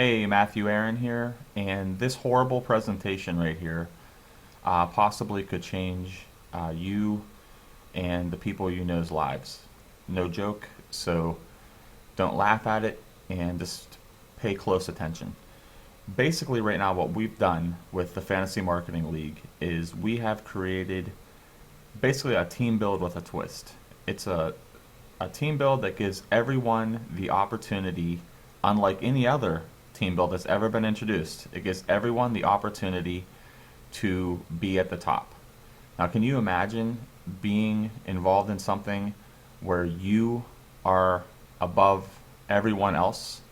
Hey, Matthew Aaron here, and this horrible presentation right here possibly could change you and the people you know's lives. No joke, so don't laugh at it and just pay close attention. Basically, right now, what we've done with the Fantasy Marketing League is we have created basically a team build with a twist. It's a team build that gives everyone the opportunity, unlike any other team build that's ever been introduced, it gives everyone the opportunity to be at the top. Now, can you imagine being involved in something where you are above everyone else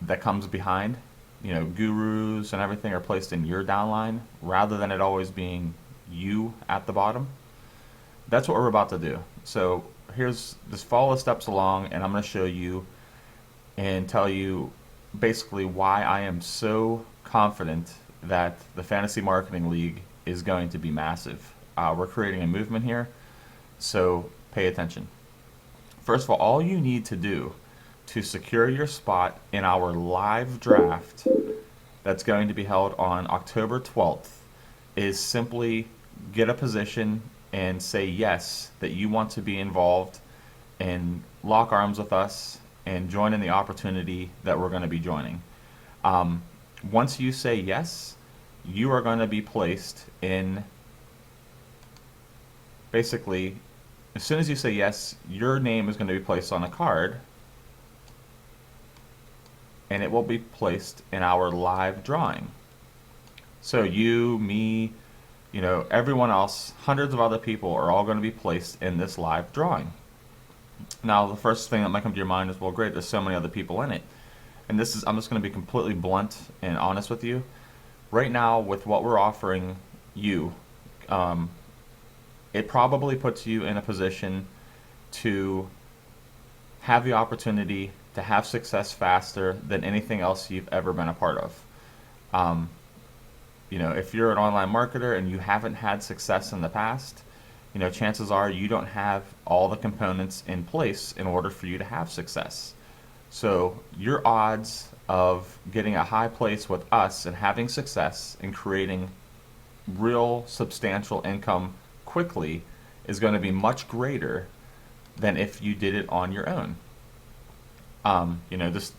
that comes behind? You know, gurus and everything are placed in your downline rather than it always being you at the bottom. That's what we're about to do. So here's just follow the steps along, and I'm going to show you and tell you basically why I am so confident that the Fantasy Marketing League is going to be massive. We're creating a movement here, so pay attention. First of all you need to do to secure your spot in our live draft that's going to be held on October 12th is simply get a position and say yes that you want to be involved and lock arms with us and join in the opportunity that we're going to be joining. Um, Once you say yes, you are going to be placed in basically, as soon as you say yes, your name is going to be placed on a card and it will be placed in our live drawing. So you, me, you know, everyone else, hundreds of other people are all going to be placed in this live drawing. Now, the first thing that might come to your mind is, well, great, there's so many other people in it. And this is, I'm just going to be completely blunt and honest with you. Right now, with what we're offering you, um, it probably puts you in a position to have the opportunity to have success faster than anything else you've ever been a part of. Um, you know, if you're an online marketer and you haven't had success in the past, you know, chances are you don't have all the components in place in order for you to have success. So your odds of getting a high place with us and having success and creating real substantial income quickly is going to be much greater than if you did it on your own. You know, just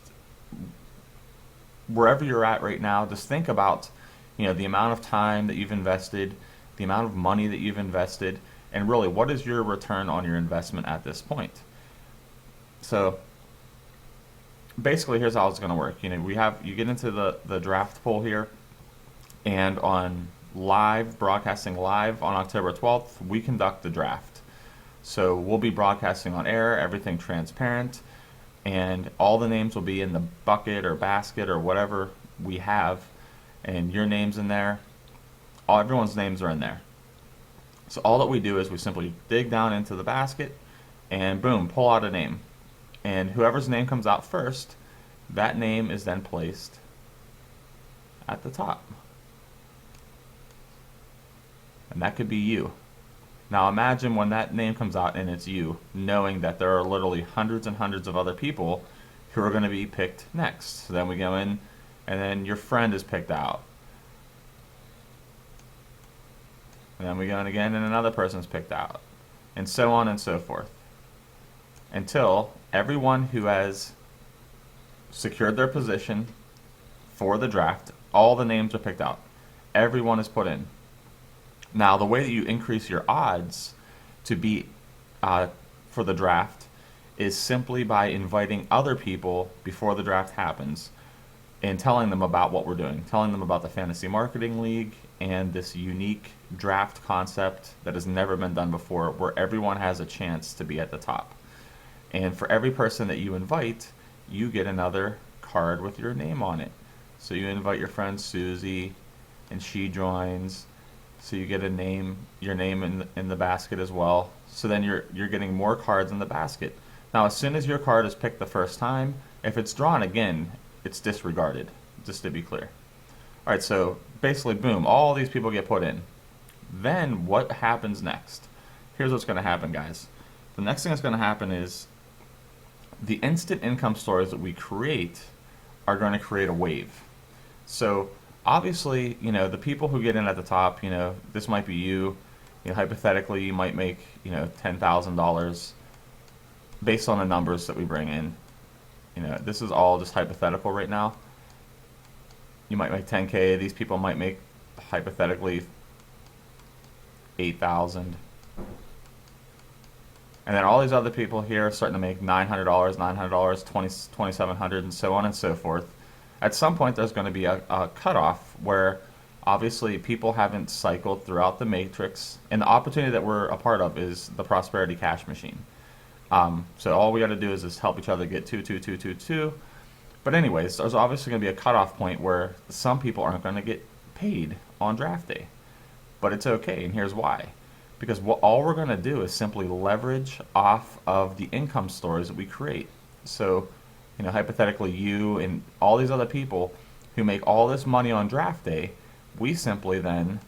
wherever you're at right now, just think about, you know, the amount of time that you've invested, the amount of money that you've invested, and really, what is your return on your investment at this point? So basically, here's how it's going to work. You know, you get into the draft pool here, and on broadcasting live on October 12th, we conduct the draft. So we'll be broadcasting on air, everything transparent, and all the names will be in the bucket or basket or whatever we have, and your name's in there. Everyone's names are in there. So all that we do is we simply dig down into the basket and boom, pull out a name. And whoever's name comes out first, that name is then placed at the top. And that could be you. Now imagine when that name comes out and it's you, knowing that there are literally hundreds and hundreds of other people who are going to be picked next. So then we go in, and then your friend is picked out. And then we go in again, and another person's picked out. And so on and so forth. Until everyone who has secured their position for the draft, all the names are picked out. Everyone is put in. Now, the way that you increase your odds to be for the draft is simply by inviting other people before the draft happens and telling them about what we're doing, telling them about the Fantasy Marketing League and this unique draft concept that has never been done before, where everyone has a chance to be at the top. And for every person that you invite, you get another card with your name on it. So you invite your friend Susie, and she joins. So you get your name in the basket as well. So then you're getting more cards in the basket. Now, as soon as your card is picked the first time, if it's drawn again, it's disregarded, just to be clear. All right, so basically, boom, all these people get put in. Then what happens next? Here's what's going to happen, guys. The next thing that's going to happen is the instant income stories that we create are going to create a wave. So obviously, the people who get in at the top, this might be you. Hypothetically, you might make, $10,000 based on the numbers that we bring in. This is all just hypothetical right now. You might make 10K. These people might make hypothetically 8,000. And then all these other people here are starting to make $900, $900, 2,700, and so on and so forth. At some point, there's going to be a cutoff where obviously people haven't cycled throughout the matrix, and the opportunity that we're a part of is the Prosperity Cash Machine. So all we got to do is just help each other get two. But anyways, there's obviously going to be a cutoff point where some people aren't going to get paid on draft day. But it's okay, and here's why. Because all we're going to do is simply leverage off of the income stories that we create. So, hypothetically, you and all these other people who make all this money on draft day, we simply then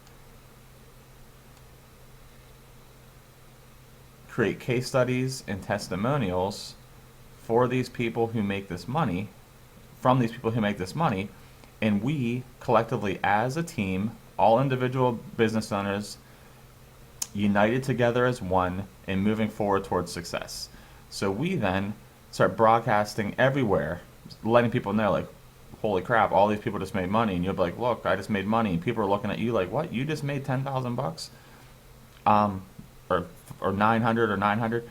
create case studies and testimonials for these people who make this money, from these people who make this money, and we collectively as a team, all individual business owners, united together as one and moving forward towards success. So we then start broadcasting everywhere, letting people know, like, holy crap, all these people just made money. And you'll be like, look, I just made money. And people are looking at you like, what? You just made $10,000? Or 900 or 900.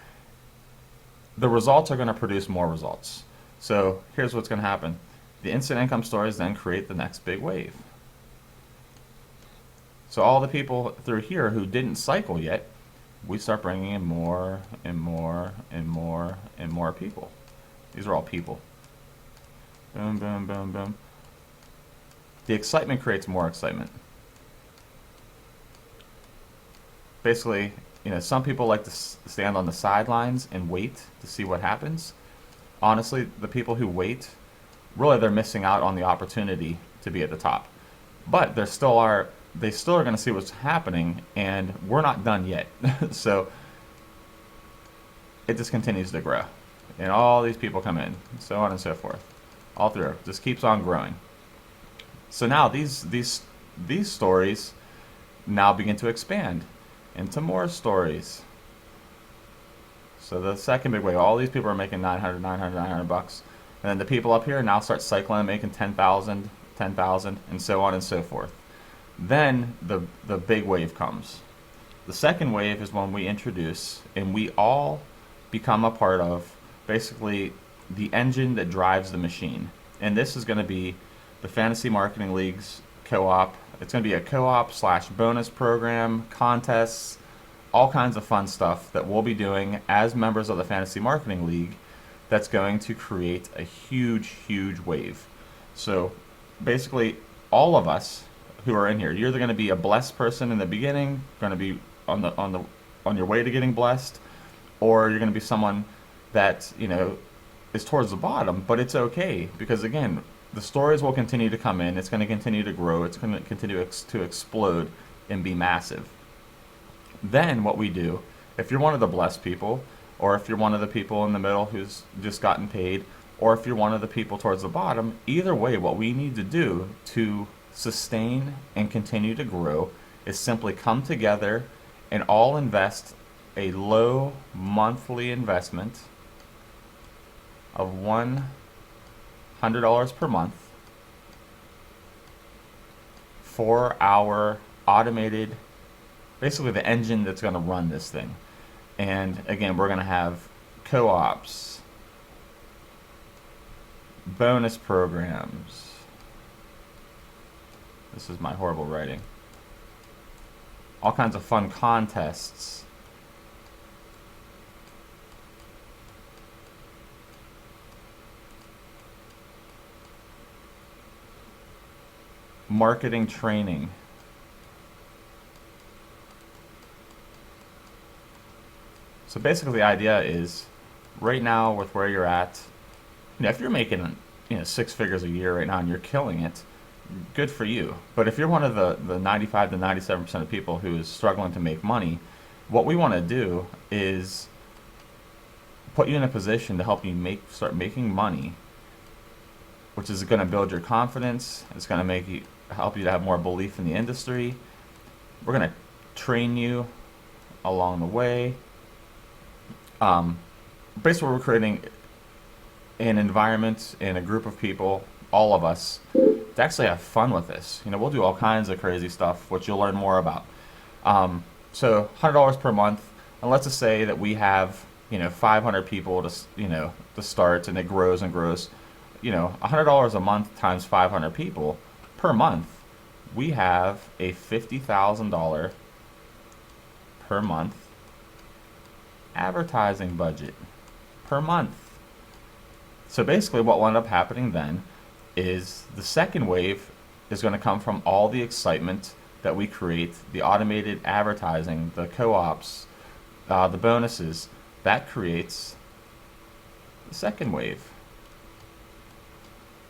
The results are going to produce more results. So here's what's going to happen. The instant income stories then create the next big wave. So all the people through here who didn't cycle yet, we start bringing in more and more and more and more people. These are all people. Boom, boom, boom, boom. The excitement creates more excitement. Basically, some people like to stand on the sidelines and wait to see what happens. Honestly, the people who wait, really they're missing out on the opportunity to be at the top. But they still are going to see what's happening, and we're not done yet. So it just continues to grow. And all these people come in, so on and so forth. All through. Just keeps on growing. So now these stories now begin to expand into more stories. So the second big wave, all these people are making 900 bucks. And then the people up here now start cycling and making 10,000, and so on and so forth. Then the big wave comes. The second wave is when we introduce and we all become a part of basically the engine that drives the machine. And this is going to be the Fantasy Marketing League's co-op. It's going to be a co-op / bonus program, contests, all kinds of fun stuff that we'll be doing as members of the Fantasy Marketing League that's going to create a huge, huge wave. So basically all of us who are in here, you're either going to be a blessed person in the beginning, going to be on your way to getting blessed, or you're going to be someone that is towards the bottom. But it's okay, because again, the stories will continue to come in. It's going to continue to grow. It's going to continue to explode and be massive. Then what we do, if you're one of the blessed people, or if you're one of the people in the middle who's just gotten paid, or if you're one of the people towards the bottom, either way, what we need to do to sustain and continue to grow is simply come together and all invest a low monthly investment of $100 per month for our automated, basically the engine that's going to run this thing. And again, we're going to have co-ops, bonus programs. This is my horrible writing. All kinds of fun contests. Marketing training. So basically the idea is, right now with where you're at, if you're making 6 figures a year right now and you're killing it, good for you. But if you're one of the 95 to 97% of people who is struggling to make money, what we want to do is put you in a position to help you start making money which is going to build your confidence. It's going to help you to have more belief in the industry. We're going to train you along the way. Basically, we're creating an environment and a group of people, all of us, to actually have fun with this. We'll do all kinds of crazy stuff, which you'll learn more about. So $100 per month, and let's just say that we have 500 people to start, and it grows and grows. $100 a month times 500 people per month, we have a $50,000 per month advertising budget per month. So basically what will end up happening then is the second wave is going to come from all the excitement that we create, the automated advertising, the co-ops, the bonuses. That creates the second wave.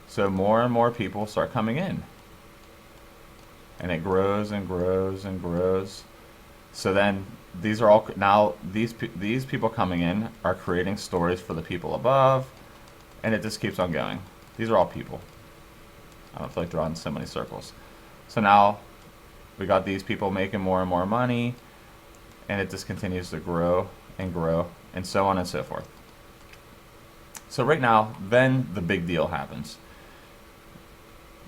So more and more people start coming in. And it grows and grows and grows. So then these are all, now these people coming in are creating stories for the people above, and it just keeps on going. These are all people. I don't feel like drawing so many circles. So now we got these people making more and more money, and it just continues to grow, and so on and so forth. So right now, then the big deal happens.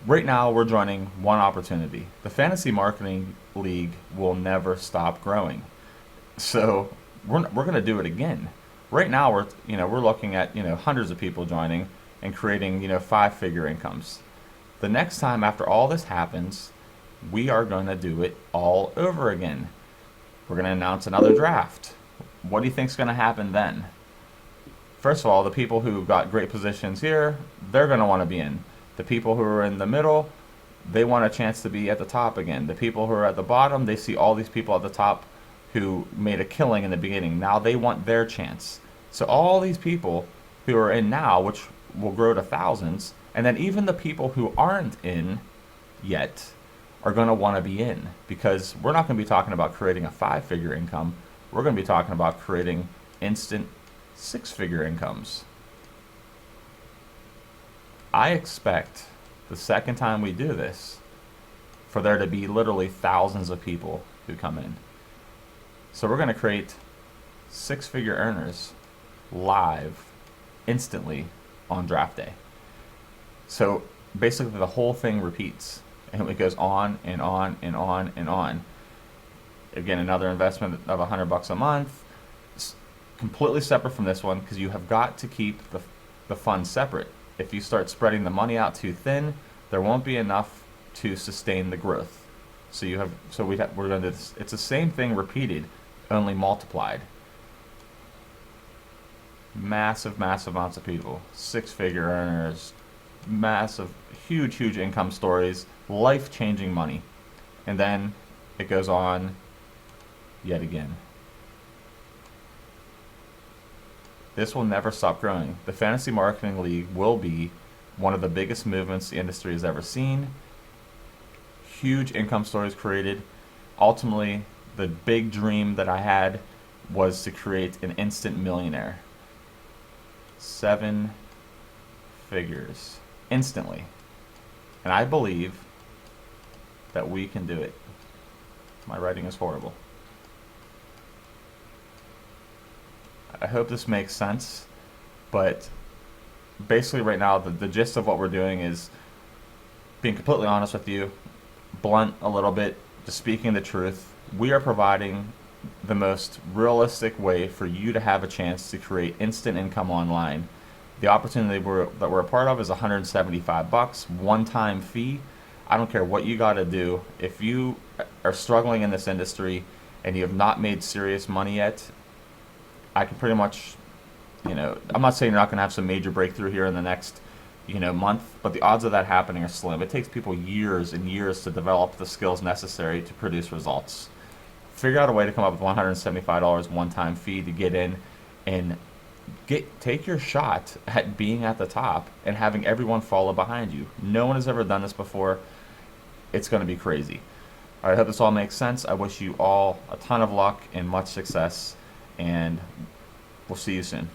Right now, we're joining one opportunity. The Fantasy Marketing League will never stop growing. So we're going to do it again. Right now, we're looking at hundreds of people joining and creating 5-figure incomes. The next time after all this happens, we are going to do it all over again. We're going to announce another draft. What do you think is going to happen then? First of all, the people who got great positions here, they're going to want to be in. The people who are in the middle, they want a chance to be at the top again. The people who are at the bottom, they see all these people at the top who made a killing in the beginning. Now they want their chance. So all these people who are in now, which will grow to thousands, and then even the people who aren't in yet are going to want to be in, because we're not going to be talking about creating a 5-figure income. We're going to be talking about creating instant 6-figure incomes. I expect the second time we do this for there to be literally thousands of people who come in. So we're going to create 6-figure earners live instantly on draft day. So basically the whole thing repeats, and it goes on and on and on and on. Again, another investment of $100 a month, completely separate from this one, because you have got to keep the funds separate. If you start spreading the money out too thin, there won't be enough to sustain the growth. So we're going to do this. It's the same thing repeated, only multiplied. Massive amounts of people, 6-figure earners, massive, huge income stories, life-changing money. And then it goes on yet again. This will never stop growing. The Fantasy Marketing League will be one of the biggest movements the industry has ever seen. Huge income stories created. Ultimately, the big dream that I had was to create an instant millionaire. 7 figures instantly. And I believe that we can do it. My writing is horrible. I hope this makes sense, but basically right now the gist of what we're doing is being completely honest with you, blunt a little bit, just speaking the truth. We are providing the most realistic way for you to have a chance to create instant income online. The opportunity that we're a part of is $175, one-time fee. I don't care what you got to do. If you are struggling in this industry and you have not made serious money yet, I can pretty much, I'm not saying you're not going to have some major breakthrough here in the next, month, but the odds of that happening are slim. It takes people years and years to develop the skills necessary to produce results. Figure out a way to come up with $175 one-time fee to get in and take your shot at being at the top and having everyone follow behind you. No one has ever done this before. It's going to be crazy. All right, I hope this all makes sense. I wish you all a ton of luck and much success, and we'll see you soon.